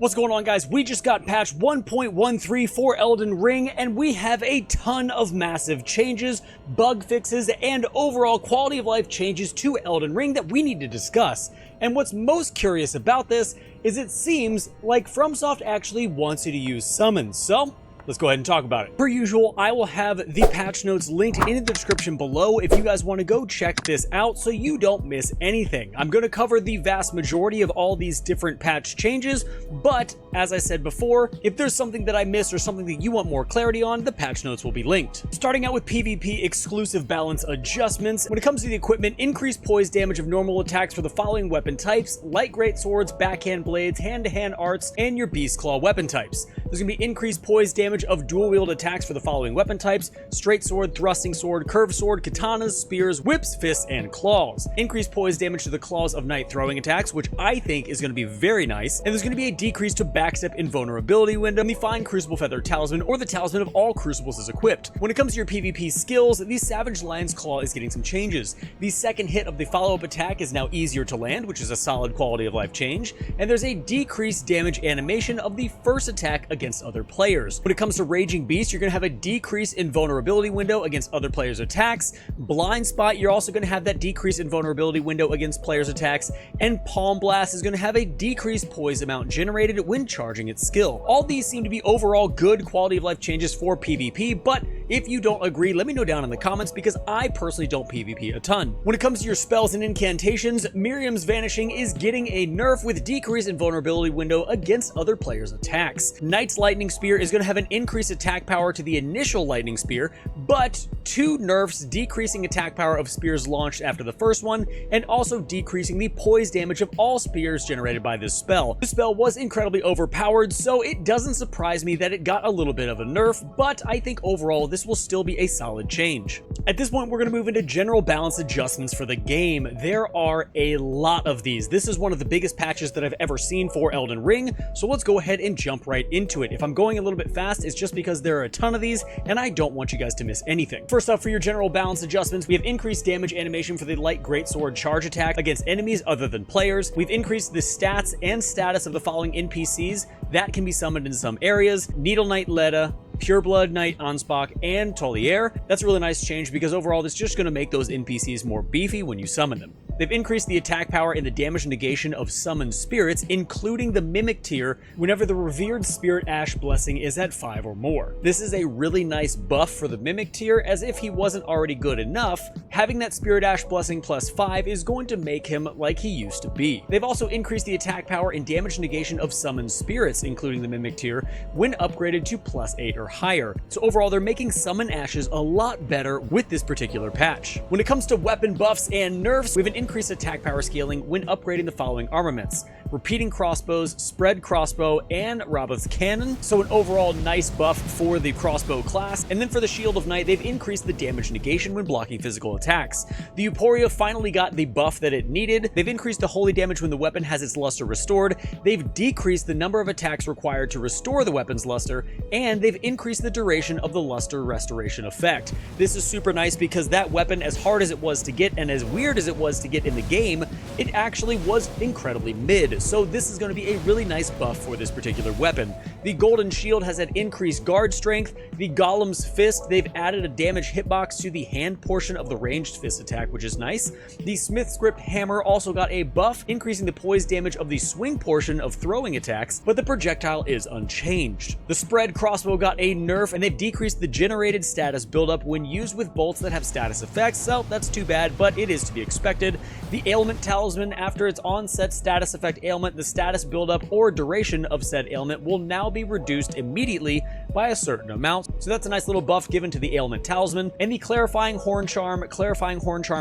What's going on, guys? We just got patch 1.13 for Elden Ring, and we have a ton of massive changes, bug fixes, and overall quality of life changes to Elden Ring that we need to discuss. And what's most curious about this is it seems like FromSoft actually wants you to use summons, so let's go ahead and talk about it. Per usual, I will have the patch notes linked in the description below if you guys want to go check this out so you don't miss anything. I'm going to cover the vast majority of all these different patch changes, but as I said before, if there's something that I missed or something that you want more clarity on, the patch notes will be linked. Starting out with PvP exclusive balance adjustments. When it comes to the equipment, increase poise damage of normal attacks for the following weapon types: light great swords, backhand blades, hand-to-hand arts, and your beast claw weapon types. There's going to be increased poise damage of dual-wield attacks for the following weapon types: straight sword, thrusting sword, curved sword, katanas, spears, whips, fists, and claws. Increased poise damage to the claws of knight throwing attacks, which I think is going to be very nice. And there's going to be a decrease to backstep invulnerability window, and the fine crucible feather talisman, or the talisman of all crucibles, is equipped. When it comes to your PvP skills, the savage lion's claw is getting some changes. The second hit of the follow-up attack is now easier to land, which is a solid quality of life change, and there's a decreased damage animation of the first attack against other players. When it comes to Raging Beast, you're going to have a decrease in vulnerability window against other players' attacks. Blind Spot, you're also going to have that decrease in vulnerability window against players' attacks, and Palm Blast is going to have a decreased poise amount generated when charging its skill. All these seem to be overall good quality of life changes for PvP, but if you don't agree, let me know down in the comments, because I personally don't PvP a ton. When it comes to your spells and incantations, Miriam's Vanishing is getting a nerf with decrease in vulnerability window against other players' attacks. Knight's Lightning Spear is going to have an increased attack power to the initial Lightning Spear, but 2 nerfs decreasing attack power of spears launched after the first one, and also decreasing the poise damage of all spears generated by this spell. This spell was incredibly overpowered, so it doesn't surprise me that it got a little bit of a nerf, but I think overall this will still be a solid change. At this point, we're going to move into general balance adjustments for the game. There are a lot of these. This is one of the biggest patches that I've ever seen for Elden Ring, so let's go ahead and jump right into it. If I'm going a little bit fast, it's just because there are a ton of these, and I don't want you guys to miss anything. First up, for your general balance adjustments, we have increased damage animation for the light greatsword charge attack against enemies other than players. We've increased the stats and status of the following NPCs that can be summoned in some areas: Needle Knight Leda, Pureblood Knight Ansbach, and Tolier. That's a really nice change because overall this is just going to make those NPCs more beefy when you summon them. They've increased the attack power and the damage negation of summoned spirits, including the Mimic tier, whenever the revered Spirit Ash blessing is at 5 or more. This is a really nice buff for the Mimic tier, as if he wasn't already good enough, having that Spirit Ash blessing plus 5 is going to make him like he used to be. They've also increased the attack power and damage negation of summoned spirits, including the Mimic tier, when upgraded to plus 8 or higher. So overall, they're making summon ashes a lot better with this particular patch. When it comes to weapon buffs and nerfs, we have an increased attack power scaling when upgrading the following armaments: repeating crossbows, spread crossbow, and Rabbath's cannon. So an overall nice buff for the crossbow class. And then for the Shield of Night, they've increased the damage negation when blocking physical attacks. The Euphoria finally got the buff that it needed. They've increased the holy damage when the weapon has its luster restored. They've decreased the number of attacks required to restore the weapon's luster, and they've increased the duration of the luster restoration effect. This is super nice because that weapon, as hard as it was to get and as weird as it was to get in the game, it actually was incredibly mid. So this is going to be a really nice buff for this particular weapon. The Golden Shield has had increased guard strength. The Golem's Fist, they've added a damage hitbox to the hand portion of the ranged fist attack, which is nice. The Smith's Grip Hammer also got a buff, increasing the poise damage of the swing portion of throwing attacks, but the projectile is unchanged. The Spread Crossbow got a nerf, and they've decreased the generated status buildup when used with bolts that have status effects, so that's too bad, but it is to be expected. The Ailment Talisman, after its onset status effect ailment, the status buildup or duration of said ailment will now be reduced immediately by a certain amount, so that's a nice little buff given to the Ailment Talisman. And the Clarifying Horn Charm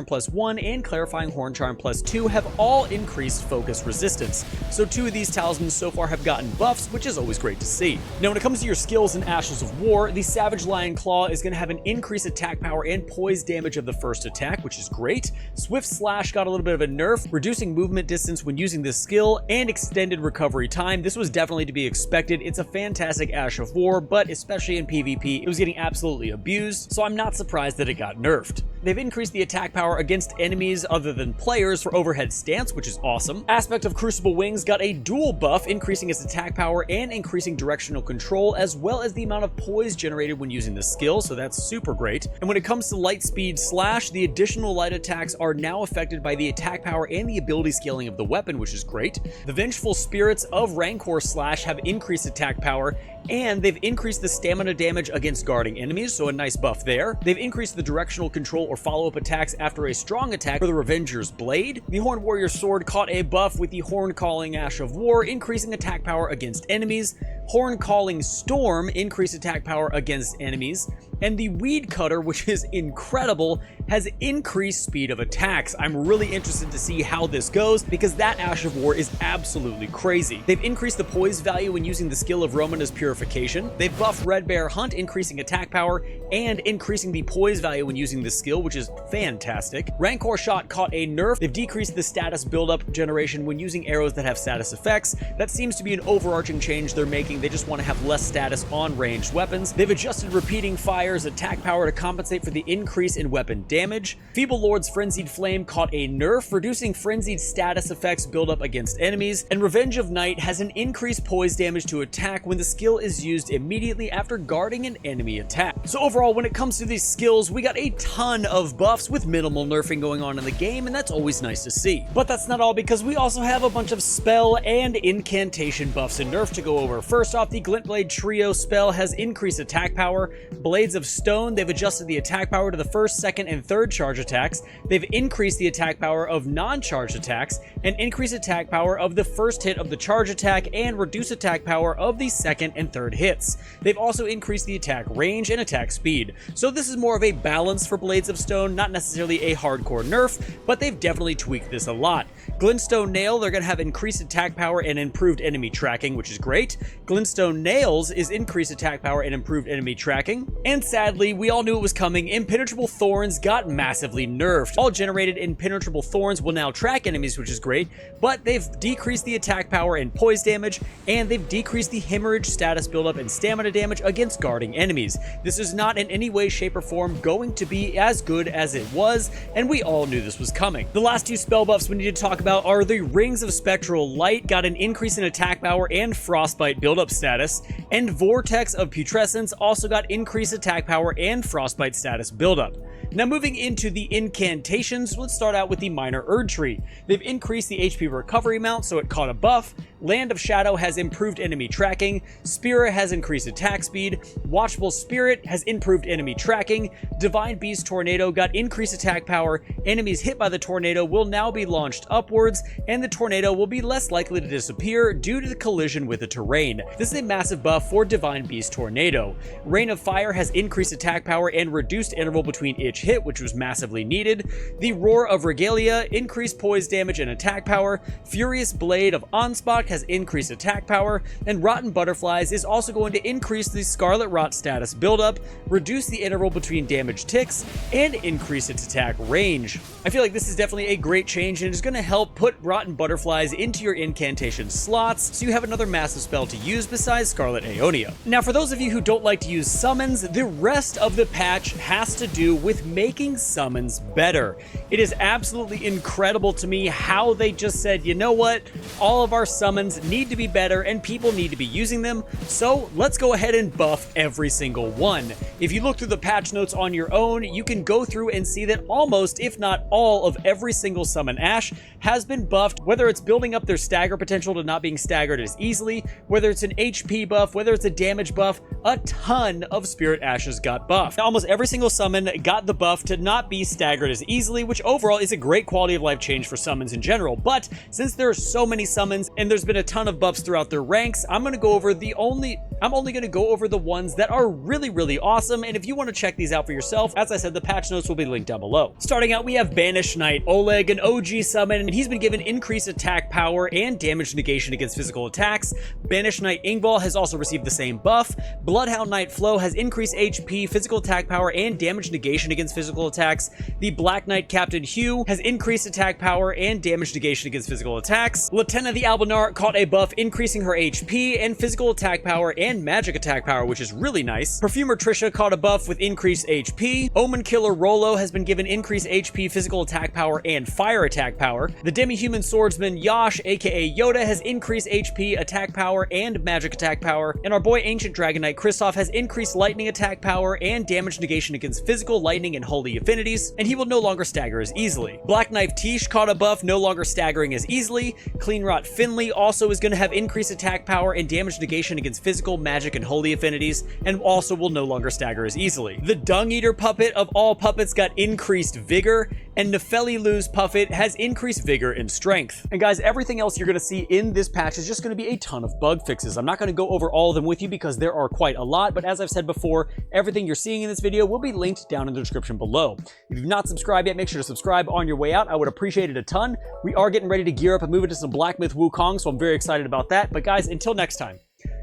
plus 1, and Clarifying Horn Charm plus 2 have all increased focus resistance, so 2 of these talismans so far have gotten buffs, which is always great to see. Now when it comes to your skills in Ashes of War, the Savage Lion Claw is going to have an increased attack power and poise damage of the first attack, which is great. Swift Slash got a little bit of a nerf, reducing movement distance when using this skill, and extended recovery time. This was definitely to be expected. It's a fantastic Ash of War, but especially in PvP, it was getting absolutely abused, so I'm not surprised that it got nerfed. They've increased the attack power against enemies other than players for overhead stance, which is awesome. Aspect of Crucible Wings got a dual buff, increasing its attack power and increasing directional control, as well as the amount of poise generated when using the skill, so that's super great. And when it comes to Light Speed Slash, the additional light attacks are now affected by the attack power and the ability scaling of the weapon, which is great. The Vengeful Spirits of Rancor Slash have increased attack power, and they've increased the stamina damage against guarding enemies, so a nice buff there. They've increased the directional control or follow-up attacks after a strong attack for the Revenger's Blade. The Horned Warrior Sword caught a buff with the Horn Calling Ash of War, increasing attack power against enemies. Horn Calling Storm increased attack power against enemies. And the Weed Cutter, which is incredible, has increased speed of attacks. I'm really interested to see how this goes because that Ash of War is absolutely crazy. They've increased the poise value when using the skill of Romina's Purification. They've buffed Red Bear Hunt, increasing attack power and increasing the poise value when using this skill, which is fantastic. Rancor Shot caught a nerf. They've decreased the status buildup generation when using arrows that have status effects. That seems to be an overarching change they're making. They just want to have less status on ranged weapons. They've adjusted Repeating Fire's attack power to compensate for the increase in weapon damage. Feeble Lord's Frenzied Flame caught a nerf, reducing frenzied status effects buildup against enemies. And Revenge of Night has an increased poise damage to attack when the skill is used immediately after guarding an enemy attack. So overall, when it comes to these skills, we got a ton of buffs with minimal nerfing going on in the game, and that's always nice to see. But that's not all, because we also have a bunch of spell and incantation buffs and nerf to go over. First off, the Glintblade Trio spell has increased attack power. Blades of Stone, they've adjusted the attack power to the first, second, and third charge attacks. They've increased the attack power of non-charged attacks, and increased attack power of the first hit of the charge attack, and reduce attack power of the second and third hits. They've also increased the attack range and attack speed. So this is more of a balance for Blades of Stone, not necessarily a hardcore nerf, but they've definitely tweaked this a lot. Glintstone Nail, they're going to have increased attack power and improved enemy tracking, which is great. Glintstone Nails is increased attack power and improved enemy tracking. And sadly, we all knew it was coming. Impenetrable Thorns got massively nerfed. All generated Impenetrable Thorns will now track enemies, which is great, but they've decreased the attack power and poise damage, and they've decreased the hemorrhage status buildup and stamina damage against guarding enemies. This is not in any way, shape, or form going to be as good as it was, and we all knew this was coming. The last two spell buffs we need to talk about are the Rings of Spectral Light, got an increase in attack power and frostbite buildup status, and Vortex of Putrescence also got increased attack power and frostbite status buildup. Now moving into the incantations, let's start out with the Minor Erdtree. They've increased the HP recovery amount, so it caught a buff. Land of Shadow has improved enemy tracking. Spira has increased attack speed. Watchful Spirit has improved enemy tracking. Divine Beast Tornado got increased attack power. Enemies hit by the tornado will now be launched upwards, and the tornado will be less likely to disappear due to the collision with the terrain. This is a massive buff for Divine Beast Tornado. Rain of Fire has increased attack power and reduced interval between each hit, which was massively needed. The Roar of Regalia increased poise damage and attack power. Furious Blade of Onspot has increased attack power, and Rotten Butterflies is also going to increase the Scarlet Rot status buildup, reduce the interval between damage ticks, and increase its attack range. I feel like this is definitely a great change and is going to help put Rotten Butterflies into your incantation slots, so you have another massive spell to use besides Scarlet Aeonia. Now for those of you who don't like to use summons, the rest of the patch has to do with making summons better. It is absolutely incredible to me how they just said, you know what, all of our summons need to be better and people need to be using them, so let's go ahead and buff every single one. If you look through the patch notes on your own, you can go through and see that almost, if not all, of every single summon Ash has been buffed, whether it's building up their stagger potential to not being staggered as easily, whether it's an HP buff, whether it's a damage buff. A ton of Spirit Ashes got buffed. Almost every single summon got the buff to not be staggered as easily, which overall is a great quality of life change for summons in general. But since there are so many summons and there's been a ton of buffs throughout their ranks, I'm only going to go over the ones that are really awesome, and if you want to check these out for yourself, as I said, the patch notes will be linked down below. Starting out, we have Banished Knight Oleg, an OG summon, and he's been given increased attack power and damage negation against physical attacks. Banished Knight Ingval has also received the same buff. Bloodhound Knight Flow has increased HP, physical attack power, and damage negation against physical attacks. The Black Knight Captain Hugh has increased attack power and damage negation against physical attacks. Latenna the Albanar caught a buff, increasing her HP and physical attack power and and magic attack power, which is really nice. Perfumer Trisha caught a buff with increased HP. Omen Killer Rolo has been given increased HP, physical attack power, and fire attack power. The demi-human swordsman Yash, aka Yoda, has increased HP, attack power, and magic attack power. And our boy Ancient Dragon Knight Kristoff has increased lightning attack power and damage negation against physical, lightning, and holy affinities, and he will no longer stagger as easily. Black Knife Tish caught a buff, no longer staggering as easily. Clean Rot Finley also is going to have increased attack power and damage negation against physical, magic, and holy affinities, and also will no longer stagger as easily. The Dung Eater puppet of all puppets got increased vigor, and Nefeli Lu's puppet has increased vigor and strength. And guys, everything else you're going to see in this patch is just going to be a ton of bug fixes. I'm not going to go over all of them with you because there are quite a lot, but as I've said before, everything you're seeing in this video will be linked down in the description below. If you've not subscribed yet, make sure to subscribe on your way out. I would appreciate it a ton. We are getting ready to gear up and move into some Black Myth Wukong, so I'm very excited about that. But guys, until next time,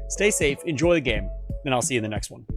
stay safe, enjoy the game, and I'll see you in the next one.